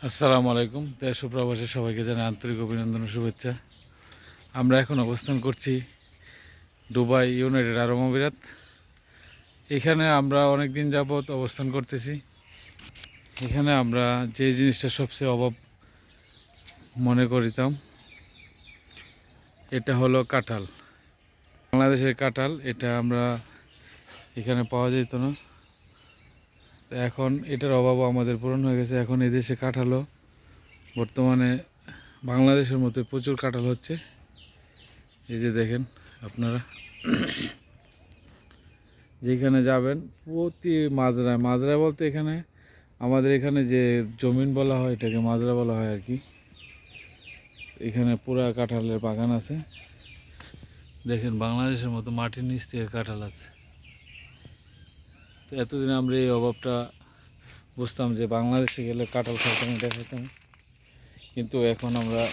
আসসালামু আলাইকুম। দেশ ও প্রবাসী সবাইকে জানাই আন্তরিক অভিনন্দন ও শুভেচ্ছা। আমরা এখন অবস্থান করছি দুবাই, ইউনাইটেড আরব আমিরাত। এখানে আমরা অনেক দিন যাবৎ অবস্থান করতেছি। এখানে আমরা যে জিনিসটা সবচেয়ে অভাব মনে করিতাম, এটা হলো কাঁঠাল। বাংলাদেশের কাঁঠাল, এটা আমরা এখানে পাওয়া যেত না। তো এখন এটার অভাবও আমাদের পূরণ হয়ে গেছে। এখন এদেশে কাঁঠালও বর্তমানে বাংলাদেশের মতো প্রচুর কাঁঠাল হচ্ছে। এই যে দেখেন আপনারা, যেখানে যাবেন প্রতি মাজরায় মাজরা বলতে এখানে আমাদের এখানে যে জমিন বলা হয় এটাকে মাজরা বলা হয় আর কি। এখানে পুরা কাঁঠালের বাগান আছে। দেখেন বাংলাদেশের মতো মাটির নিচ থেকে কাঁঠাল আছে। তো এতদিন আমরা এই অভাবটা বুঝতাম যে বাংলাদেশে গেলে কাঁঠাল খাইতাম, এটা খাইতাম, কিন্তু এখন আমরা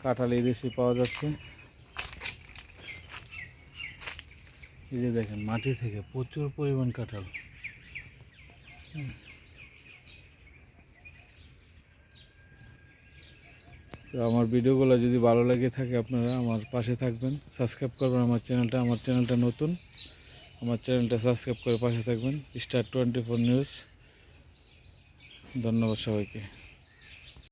কাঁঠাল এই দেশে পাওয়া যাচ্ছে। এই যে দেখেন মাটি থেকে প্রচুর পরিমাণ কাঁঠাল। তো আমার ভিডিওগুলো যদি ভালো লাগে থাকে আপনারা আমার পাশে থাকবেন, সাবস্ক্রাইব করবেন আমার চ্যানেলটা নতুন, আমার চ্যানেলটা সাবস্ক্রাইব করে পাশে থাকবেন। Star 24 news. ধন্যবাদ সবাইকে।